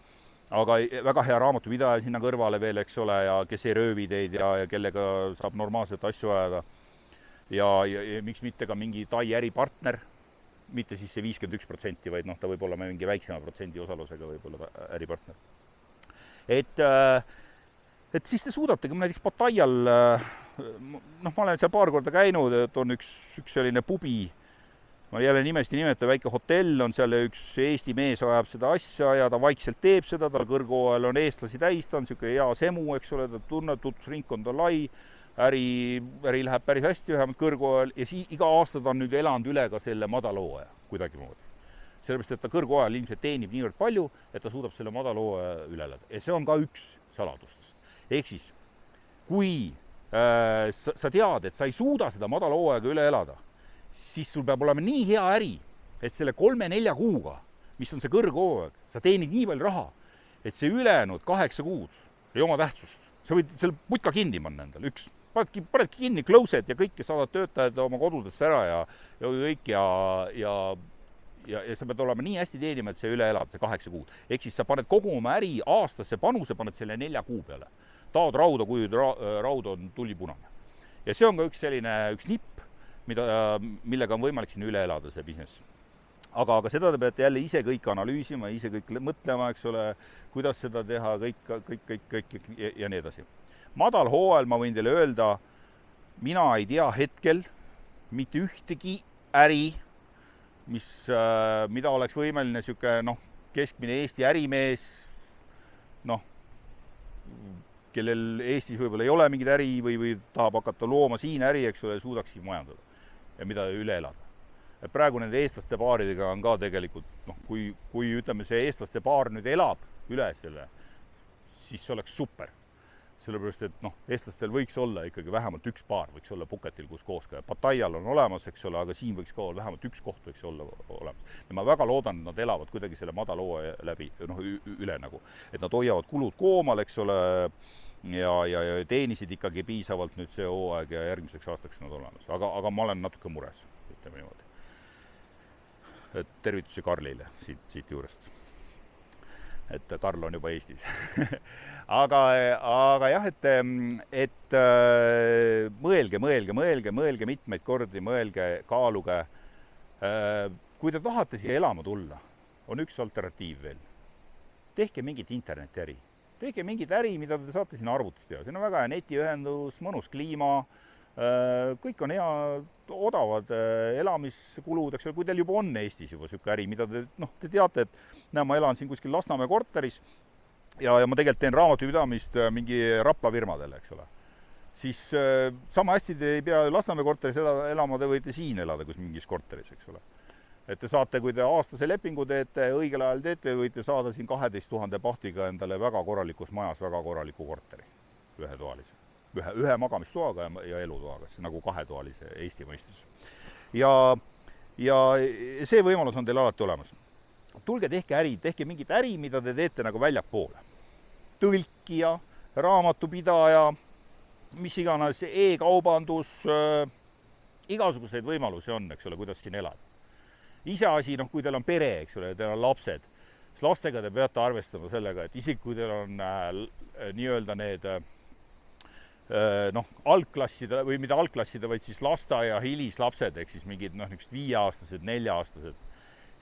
aga väga hea raamatupidaja sinna kõrvale veel, eks ole, ja kes ei röövi teid ja kellega saab normaalselt asju ajada. Ja miks mitte ka mingi Tai äripartner, mitte siis see 51%, vaid ta võib olla mingi väiksema protsendi osalusega võib-olla äripartner. Et siis te suudategi, näiteks Pataial, ma olen seal paar korda käinud, et on üks selline pubi, ma jälle nimesti nimetan, väike hotell on seal ja üks Eesti mees ajab seda asja ja ta vaikselt teeb seda, tal kõrguhooajal on eestlasi täis, ta on niisugune hea semu, eks ole, ta tunneb, tutvusringkond on lai, äri läheb päris hästi, vähemalt kõrguhooajal ja iga aasta ta on nüüd elanud üle ka selle madal hooaja kuidagimoodi. Sellepärast, et ta kõrguhooajal ilmselt teenib niivõrd palju, et ta suudab selle madal hooaja üle elada. Ja see on ka üks saladustest. Ehk siis, kui sa tead, et sa ei suuda seda madal hooaega üle elada, siis sul peab olema nii hea äri, et selle 3-4 kuuga, mis on see kõrghooaeg, sa teenid nii palju raha, et see ülejäänud 8 kuud ei oma tähtsust. Sa võid selle putka kinni panna endale, panedki kinni closet ja kõik saadad töötajad oma kodudesse ära ja kõik ja sa pead olema nii hästi teenima, et see üle elab, see 8 kuud. Ehk siis sa paned kogu oma äri aastasse panuse, paned selle 4 kuu peale. Taod rauda, kui raud on tulipunane. Ja see on ka üks nipp, millega on võimalik siin üle elada see business. Aga seda te peate jälle ise kõik analüüsima, ise kõik mõtlema, eks ole, kuidas seda teha, kõik ja nii edasi. Madal hooajal ma võin teile öelda, mina ei tea hetkel mitte ühtegi äri, mida oleks võimeline keskmine Eesti ärimees, kellel Eestis võib-olla ei ole mingid äri või tahab hakata looma siin äri, eks ole, suudaks siin majandada ja mida üle elada. Et praegu nende eestlaste paaridega on ka tegelikult, kui ütleme, see eestlaste paar nüüd elab üle selle, siis see oleks super. Sellepärast, et eestlastel võiks olla ikkagi vähemalt üks paar, võiks olla Puketil, kus koos ka. Pataial on olemas, eks ole, aga siin võiks ka olla, vähemalt üks koht võiks olla olemas. Ja ma väga loodan, et nad elavad kuidagi selle madaloo läbi, üle nagu. Et nad hoiavad kulud koomal, eks ole, ja teenisid ikkagi piisavalt nüüd see hooaeg ja järgmiseks aastaks nad olemas. Aga ma olen natuke mures, ütleme niimoodi. Et tervitusi Karlile siit juurest. Et Karl on juba Eestis. aga jah, et mõelge mitmeid kordi, mõelge, kaaluge. Kui te tahate siia elama tulla, on üks alternatiiv veel. Tehke mingit internetiäri. Tehke mingit äri, mida te saate siin arvutist teha. See on väga hea netiühendus, mõnus kliima, kõik on hea, odavad elamiskulud, eks ole, kui teil juba on Eestis juba selline äri, mida te teate, et ma elan siin kuskil Lasnamäe korteris ja ma tegelikult teen raamatupidamist mingi Rapla firmadele, eks ole. Siis sama hästi te ei pea Lasnamäe korteris elama, te võite siin elada kus mingis korteris, eks ole. Et te saate, kui te aastase lepingu teete, õigel ajal teete, võite saada siin 12 000 pahtiga endale väga korralikus majas väga korraliku korteri, ühetoalise. Ühe magamistoaga ja elutoaga, nagu kahetoalise Eesti mõistes. Ja see võimalus on teil alati olemas. Tulge tehke äri, tehke mingit äri, mida te teete nagu väljapoole. Tõlkija, raamatupidaja, mis iganes, e-kaubandus, igasuguseid võimalusi on, eks ole, kuidas siin elada. Iseasi, kui teil on pere, eks ole, teil on lapsed, siis lastega te peate arvestama sellega, et isegi kui teil on nii-öelda need algklasside või mida algklasside, vaid siis lasteaia hilislapsed, ehk siis mingid 5-aastased, 4-aastased,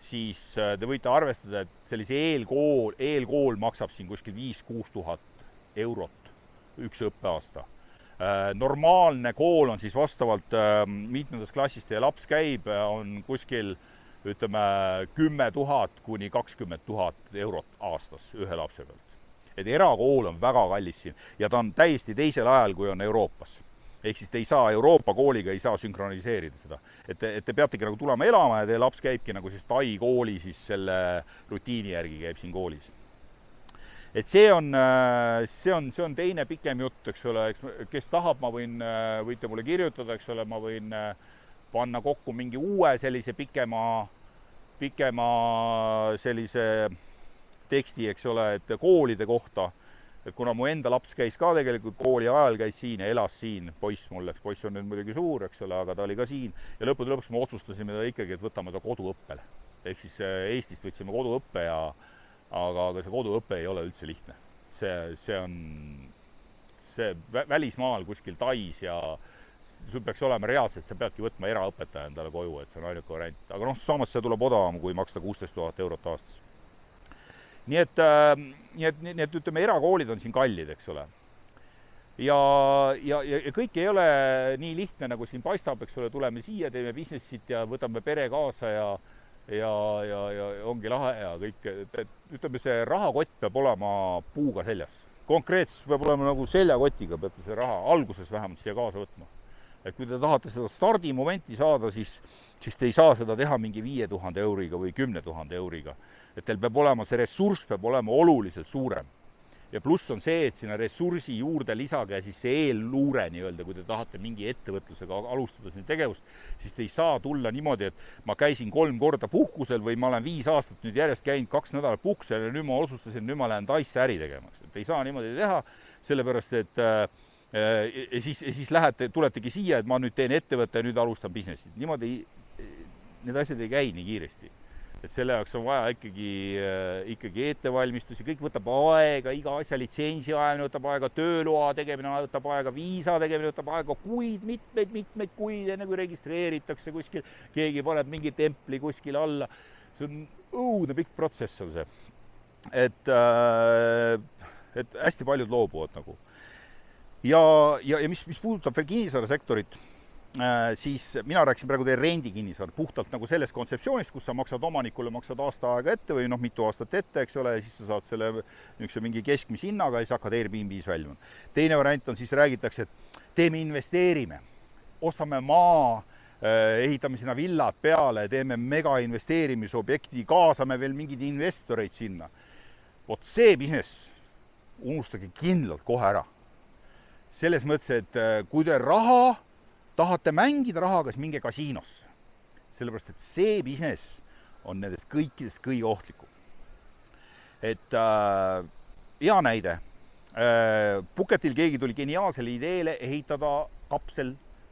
siis te võite arvestada, et sellise eelkool maksab siin kuskil 5-6 000 eurot üks õppeaasta. Normaalne kool on siis vastavalt mitmendas klassist teie laps käib, on kuskil ütleme 10 000 kuni 20 000 eurot aastas ühe lapse pealt. Et erakool on väga kallis siin ja ta on täiesti teisel ajal, kui on Euroopas. Ehk siis te ei saa Euroopa kooliga ei saa sünkroniseerida seda. Et te peategi nagu tulema elama ja teie laps käibki nagu siis Tai kooli siis selle rutiini järgi käib siin koolis. Et see on teine pikem jutt, eks ole, kes tahab, võite mulle kirjutada, eks ole, ma võin panna kokku mingi uue sellise pikema sellise teksti, eks ole, et koolide kohta, et kuna mu enda laps käis ka tegelikult kooli ajal, käis siin ja elas siin, poiss on nüüd muidugi suur, eks ole, aga ta oli ka siin ja lõppude lõpuks me otsustasime ikkagi, et võtame ta koduõppele. Ehk siis Eestist võtsime koduõppe, aga see koduõppe ei ole üldse lihtne. See välismaal kuskil Tais ja sul peaks olema reaalselt, sa peadki võtma eraõpetaja endale koju, et see on ainuke variant. Aga samas see tuleb odavam, kui maksta 16 000 eurot aastas. Nii et ütleme, erakoolid on siin kallid, eks ole. Ja kõik ei ole nii lihtne, nagu siin paistab, eks ole, tuleme siia, teeme businessit ja võtame pere kaasa ja ongi lahe ja kõik. Ütleme, see rahakott peab olema puuga seljas. Konkreetselt peab olema nagu seljakotiga, peate see raha alguses vähemalt siia kaasa võtma. Et kui te tahate seda stardimomenti saada, siis te ei saa seda teha mingi 5000 euriga või 10 000 euriga. Et teil peab olema, see ressurss peab olema oluliselt suurem. Ja pluss on see, et sinna ressursi juurde lisage siis see eelluure nii-öelda, kui te tahate mingi ettevõtlusega alustada siin tegevust, siis te ei saa tulla niimoodi, et ma käisin 3 korda puhkusel või ma olen 5 aastat nüüd järjest käinud 2 nädalat puhkusel ja nüüd ma otsustasin, nüüd ma lähen Taisse äri tegemaks. Et ei saa niimoodi teha, sellepärast, et siis tuletegi siia, et ma nüüd teen ettevõtte ja nüüd alustan businessit. Niimoodi need asjad ei käi nii kiiresti. Et selle jaoks on vaja ikkagi ettevalmistusi, kõik võtab aega, iga asja litsentsi ajamine võtab aega, tööloa tegemine võtab aega, viisa tegemine võtab aega, kuid mitmeid kuid, enne kui registreeritakse kuskil, keegi paneb mingi templi kuskil alla. See on õudne pikk protsess on see. Et hästi paljud loobuvad nagu. Ja mis puudutab veel kinnisvara sektorit, siis mina rääkisin praegu teie rendikinnisvara puhtalt nagu sellest kontseptsioonist, kus sa maksad omanikule, maksad aasta aega ette või noh, mitu aastat ette, eks ole, ja siis sa saad selle niisuguse mingi keskmise hinnaga ja siis hakkad Airbnb's väljuma. Teine variant on, siis räägitakse, et teeme investeerime, ostame maa, ehitame sinna villad peale, teeme mega investeerimisobjekti, kaasame veel mingid investoreid sinna. Vot see business unustage kindlalt kohe ära. Selles mõttes, et kui te raha tahate mängida rahaga, siis minge kasiinosse. Sellepärast, et see business on nendest kõikidest kõige ohtlikum. Et hea näide. Phuketil keegi tuli geniaalsele ideele ehitada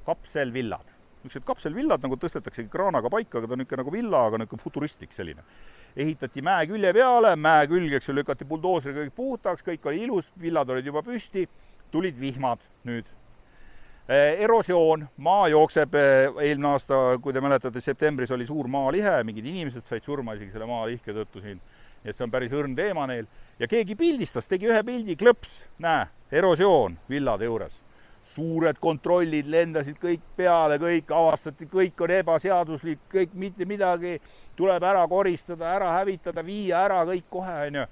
kapselvillad. Niisugused kapselvillad nagu tõstetaksegi kraanaga paika, aga ta on ikka nagu villa, aga niisugune futuristlik selline. Ehitati mäe külje peale, mäe külgeks lükati buldooseriga kõik puhtaks, kõik oli ilus, villad olid juba püsti, tulid vihmad nüüd. Erosioon, maa jookseb, eelmine aasta, kui te mäletate, septembris oli suur maalihe, mingid inimesed said surma isegi selle maalihke tõttu siin, et see on päris õrn teema neil. Ja keegi pildistas, tegi ühe pildi, klõps, näe, erosioon villade juures. Suured kontrollid lendasid kõik peale, kõik avastati, kõik on ebaseaduslik, kõik mitte midagi, tuleb ära koristada, ära hävitada, viia ära kõik kohe, on ju.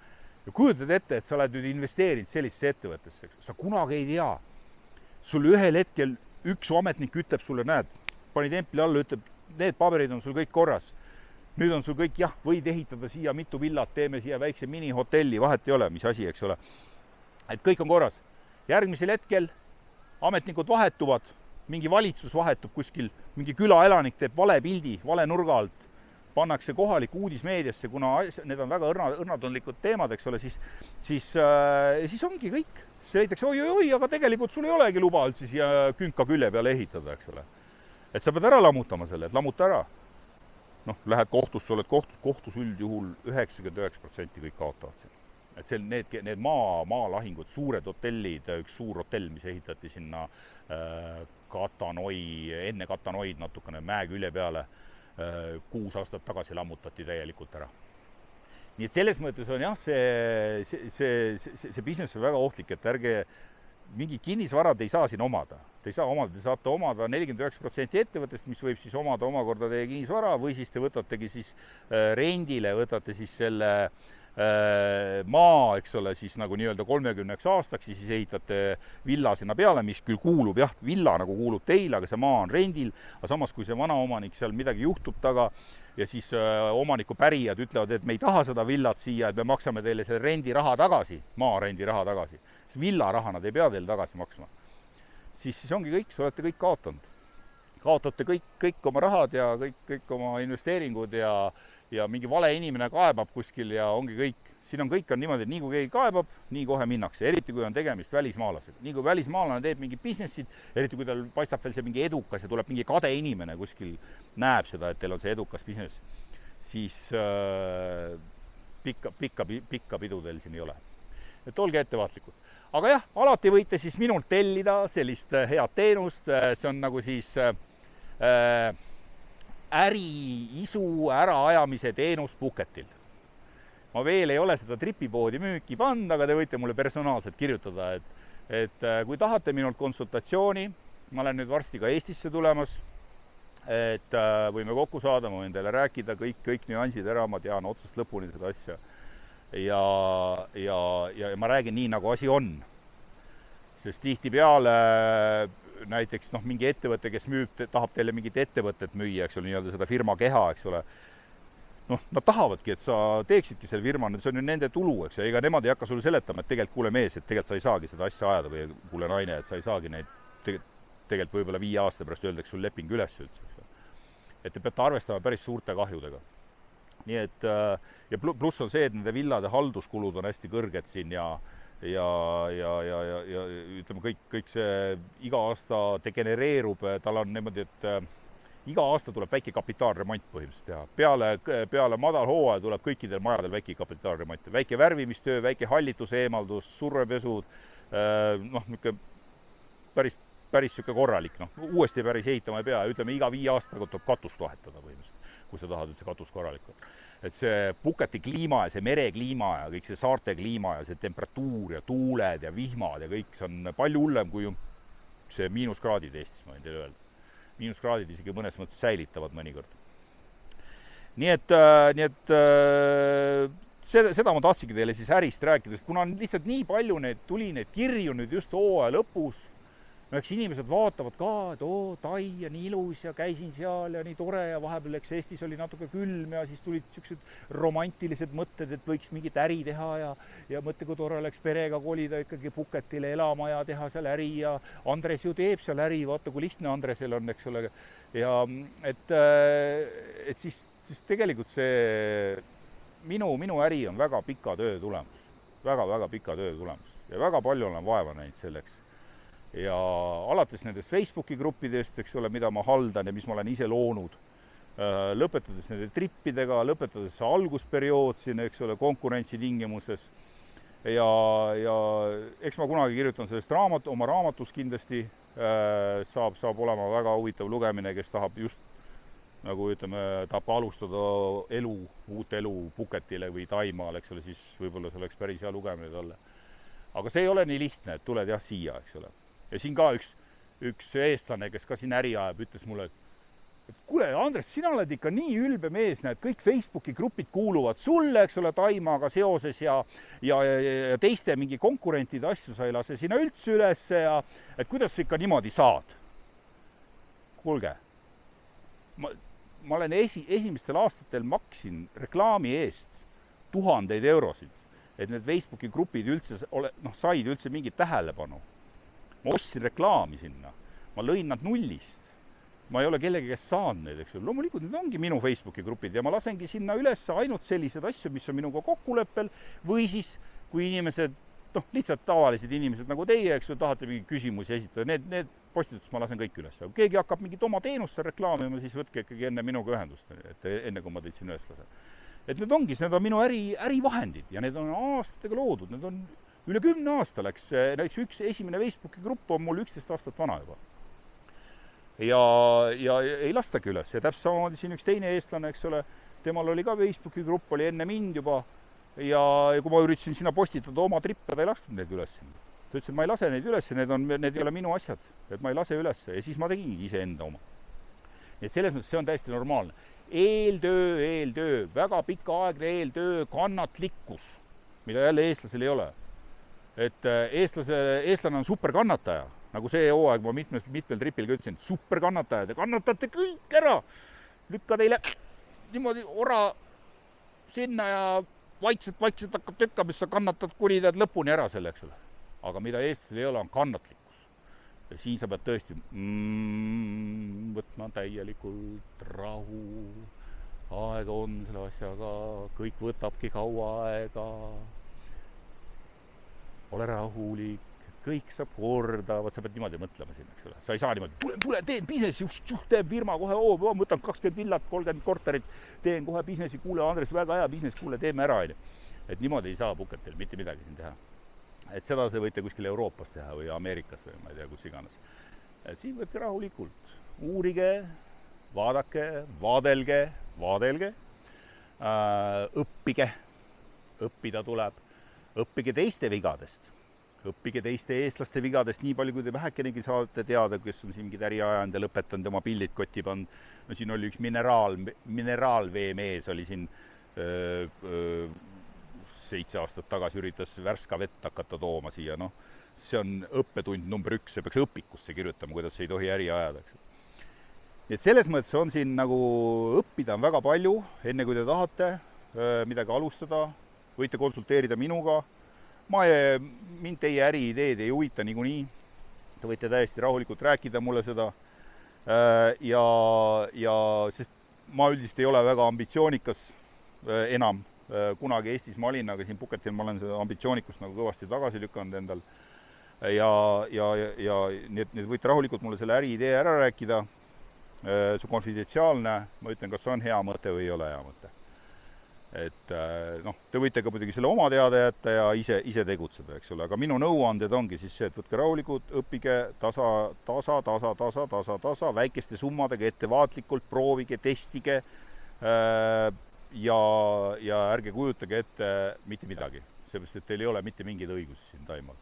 Ja kujutad ette, et sa oled nüüd investeerinud sellisesse ettevõttesse, sa kunagi ei tea. Sul ühel hetkel üks ametnik ütleb sulle, näed, pani templi alla, ütleb, need paberid on sul kõik korras. Nüüd on sul kõik, jah, võid ehitada siia mitu villat, teeme siia väikse minihotelli, vahet ei ole, mis asi, eks ole. Et kõik on korras. Järgmisel hetkel ametnikud vahetuvad, mingi valitsus vahetub kuskil, mingi külaelanik teeb vale pildi, vale nurga alt, pannakse kohalik uudismeediasse, kuna need on väga õrnatundlikud teemad, eks ole, siis ongi kõik. See leitakse, oi, aga tegelikult sul ei olegi luba üldse siia künka külje peale ehitada, eks ole. Et sa pead ära lammutama selle, et lammuta ära. Noh, lähed kohtusse, oled kohtus üldjuhul 99% kõik kaotavad siin. Et see, need maalahingud, suured hotellid, üks suur hotell, mis ehitati sinna enne Katanoid natukene mäe külje peale, 6 aastat tagasi lammutati täielikult ära. Nii et selles mõttes on jah, see business on väga ohtlik, et ärge mingi kinnisvarad ei saa siin omada. Te ei saa omada, te saate omada 49% ettevõttest, mis võib siis omada omakorda teie kinnisvara või siis te võtategi siis rendile, võtate siis selle maa, eks ole, siis nagu nii-öelda 30 aastaks, siis ehitate villa sinna peale, mis küll kuulub, jah, villa nagu kuulub teile, aga see maa on rendil, aga samas kui see vana omanik seal midagi juhtub taga ja siis omaniku pärijad ütlevad, et me ei taha seda villat siia, et me maksame teile selle rendiraha tagasi, maa rendiraha tagasi, siis villaraha nad ei pea teile tagasi maksma. Siis ongi kõik, sa olete kõik kaotanud. Kaotate kõik oma rahad ja kõik oma investeeringud ja mingi vale inimene kaebab kuskil ja ongi kõik. Siin on kõik on niimoodi, et nii kui keegi kaebab, nii kohe minnakse. Eriti kui on tegemist välismaalasega. Nii kui välismaalane teeb mingi businessit, eriti kui tal paistab veel see mingi edukas ja tuleb mingi kade inimene kuskil näeb seda, et teil on see edukas business, siis pikka pidu teil siin ei ole. Et olge ettevaatlikud. Aga jah, alati võite siis minult tellida sellist head teenust. See on nagu siis äri-isu äraajamise teenus Phuketil. Ma veel ei ole seda tripipoodi müüki pannud, aga te võite mulle personaalselt kirjutada, et kui tahate minult konsultatsiooni, ma olen nüüd varsti ka Eestisse tulemas, et võime kokku saada, ma võin teile rääkida kõik nüansid ära, ma tean otsast lõpuni seda asja. Ja ma räägin nii, nagu asi on. Sest tihtipeale näiteks mingi ettevõte, kes müüb, tahab teile mingit ettevõtet müüa, eks ole, nii-öelda seda firma keha, eks ole. Nad tahavadki, et sa teeksidki selle firma, see on ju nende tulu, eks, ja ega nemad ei hakka sulle seletama, et tegelikult kuule mees, et tegelikult sa ei saagi seda asja ajada või kuule naine, et sa ei saagi neid tegelikult võib-olla 5 aasta pärast öeldaks sul leping üles üldse. Et te peate arvestama päris suurte kahjudega. Nii et, ja pluss on see, et nende villade halduskulud on hästi kõrged siin ja ütleme, kõik see iga aasta degenereerub, tal on niimoodi, et iga aasta tuleb väike kapitaalremont põhimõtteliselt teha. Peale madal hooaja tuleb kõikidel majadel väike kapitaalremont. Väike värvimistöö, väike hallituse eemaldus, survepesud, päris süke korralik. Uuesti päris ehitama ei pea. Ütleme, iga 5 aastaga tuleb katust vahetada põhimõtteliselt, kui sa tahad, et see katus korralik on. Et see Phuketi kliima ja see merekliima ja kõik see saarte kliima ja see temperatuur ja tuuled ja vihmad ja kõik, see on palju hullem kui see miinuskraadid Eestis, ma võin teile öelda. miinuskraadid isegi mõnes mõttes säilitavad mõnikord. Nii et seda ma tahtsingi teile siis ärist rääkida, sest kuna lihtsalt nii palju tuli neid kirju nüüd just hooaja lõpus, eks inimesed vaatavad ka, et Tai ja nii ilus ja käisin seal ja nii tore ja vahepeal eks Eestis oli natuke külm ja siis tulid niisugused romantilised mõtted, et võiks mingit äri teha ja mõtle, kui tore oleks perega kolida ikkagi Pucketile elama ja teha seal äri ja Andres ju teeb seal äri, vaata kui lihtne Andresel on, eks ole. Ja et siis tegelikult see minu äri on väga pika töö tulemus, väga pika töö tulemus ja väga palju olen vaeva näinud selleks. Ja alates nendest Facebooki gruppidest, eks ole, mida ma haldan ja mis ma olen ise loonud, lõpetades nende trippidega, lõpetades see algusperiood siin, eks ole, konkurentsi tingimuses. Ja eks ma kunagi kirjutan sellest oma raamatus kindlasti, saab olema väga huvitav lugemine, kes tahab just, nagu ütleme, tahab alustada uut elu Pucketile või Taimaal, eks ole, siis võib-olla see oleks päris hea lugemine talle. Aga see ei ole nii lihtne, et tuled siia, eks ole. Ja siin ka üks eestlane, kes ka siin äri ajab, ütles mulle, et kuule, Andres, sina oled ikka nii ülbe mees, näed, kõik Facebooki grupid kuuluvad sulle, eks ole, Taimaaga seoses ja teiste mingi konkurentide asju sa ei lase sinna üldse üles ja et kuidas sa ikka niimoodi saad? Kuulge, ma olen esimestel aastatel maksin reklaami eest 1000 eurosid, et need Facebooki grupid üldse said üldse mingit tähelepanu. Ma ostsin reklaami sinna, ma lõin nad nullist, ma ei ole kellegi käest saanud neid, eks ole. Loomulikult need ongi minu Facebooki grupid ja ma lasengi sinna üles ainult sellised asju, mis on minuga kokkuleppel või siis, kui inimesed, lihtsalt tavalised inimesed nagu teie, eks ole, tahate mingi küsimusi esitada, need postitused ma lasen kõik üles. Kui keegi hakkab mingit oma teenust reklaamima, siis võtke ikkagi enne minuga ühendust, enne kui ma teid siin üles lasen. Et need ongi, need on minu ärivahendid ja need on aastatega loodud, need on üle 10 aasta läks, näiteks üks esimene Facebooki grupp on mul 11 aastat vana juba. Ja ei lastagi üles. Ja täpselt samamoodi siin üks teine eestlane, eks ole, temal oli ka Facebooki grupp, oli enne mind juba. Ja kui ma üritasin sinna postitada oma trippe, ta ei lasknud neid üles. Ta ütles, et ma ei lase neid üles, need ei ole minu asjad, et ma ei lase üles. Ja siis ma tegingi ise enda oma. Nii et selles mõttes see on täiesti normaalne. Eeltöö, väga pikaaegne eeltöö, kannatlikkus, mida jälle eestlasel ei ole. Et eestlane on superkannataja, nagu see hooaeg ma mitmel tripil ka ütlesin, superkannataja, te kannatate kõik ära, lükka teile niimoodi ora sinna ja vaikselt hakkab tükkama, mis sa kannatad, kuni tead lõpuni ära selle, eks ole. Aga mida eestlasel ei ole, on kannatlikkus. Ja siin sa pead tõesti võtma täielikult rahu, aega on selle asjaga, kõik võtabki kaua aega. Ole rahulik, kõik saab korda, sa pead niimoodi mõtlema siin, eks ole. Sa ei saa niimoodi, tule, teen businessi, teen firma kohe, võtan 20 villat, 30 korterit, teen kohe businessi, kuule, Andres, väga hea business, kuule, teeme ära. Et niimoodi ei saa Pucketil mitte midagi siin teha. Et seda see võite kuskil Euroopas teha või Ameerikas või ma ei tea, kus iganes. Et siin võtke rahulikult, uurige, vaadake, vaadelge, õppige, õppida tuleb. Õppige teiste vigadest, õppige teiste eestlaste vigadest nii palju, kui te vähekenegi saate teada, kes on siin mingid äriajand ja lõpetanud oma pildid kotti pannud. No siin oli üks mineraalveemees, oli siin 7 aastat tagasi üritas värska vett hakata tooma siia. See on õppetund number 1, see peaks õpikusse kirjutama, kuidas ei tohi äri ajada. Nii et selles mõttes on siin nagu õppida on väga palju, enne kui te tahate midagi alustada, võite konsulteerida minuga. Mind teie äriideed ei huvita niikuinii. Te võite täiesti rahulikult rääkida mulle seda. Ja sest ma üldiselt ei ole väga ambitsioonikas enam. Kunagi Eestis ma olin, aga siin Pucketil ma olen seda ambitsioonikust nagu kõvasti tagasi lükanud endal. Ja need võite rahulikult mulle selle äriidee ära rääkida. See on konfidentsiaalne. Ma ütlen, kas see on hea mõte või ei ole hea mõte. Et te võite ka muidugi selle oma teada jätta ja ise tegutseda, eks ole. Aga minu nõuanded ongi siis see, et võtke rahulikult, õppige tasa, väikeste summadega ettevaatlikult, proovige, testige ja ärge kujutage ette mitte midagi. Seepärast, et teil ei ole mitte mingeid õigusi siin Taimaal.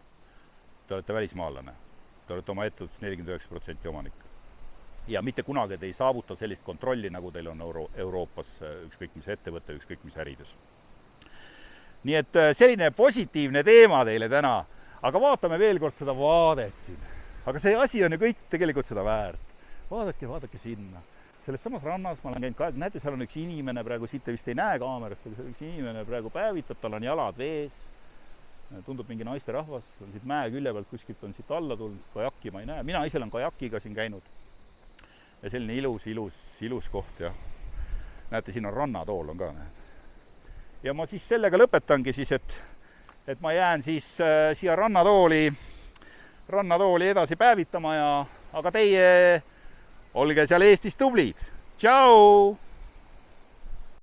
Te olete välismaalane. Te olete oma ettevõttes 49% omanik. ja mitte kunagi te ei saavuta sellist kontrolli, nagu teil on Euroopas ükskõik mis ettevõte, ükskõik mis ärides. Nii et selline positiivne teema teile täna, aga vaatame veel kord seda vaadet siin. Aga see asi on ju kõik tegelikult seda väärt. Vaadake sinna. Selles samas rannas ma olen käinud ka, näete, seal on üks inimene praegu, siit te vist ei näe kaamerast, aga üks inimene praegu päevitab, tal on jalad vees, tundub mingi naisterahvas, siit mäe külje pealt kuskilt on siit alla tulnud, kajakki ma ei näe, mina ise olen kajakiga siin käinud. Ja selline ilus koht ja näete, siin on rannatool on ka. Ja ma siis sellega lõpetangi siis, et ma jään siis siia rannatooli edasi päevitama ja aga teie olge seal Eestis tublid. Tšau!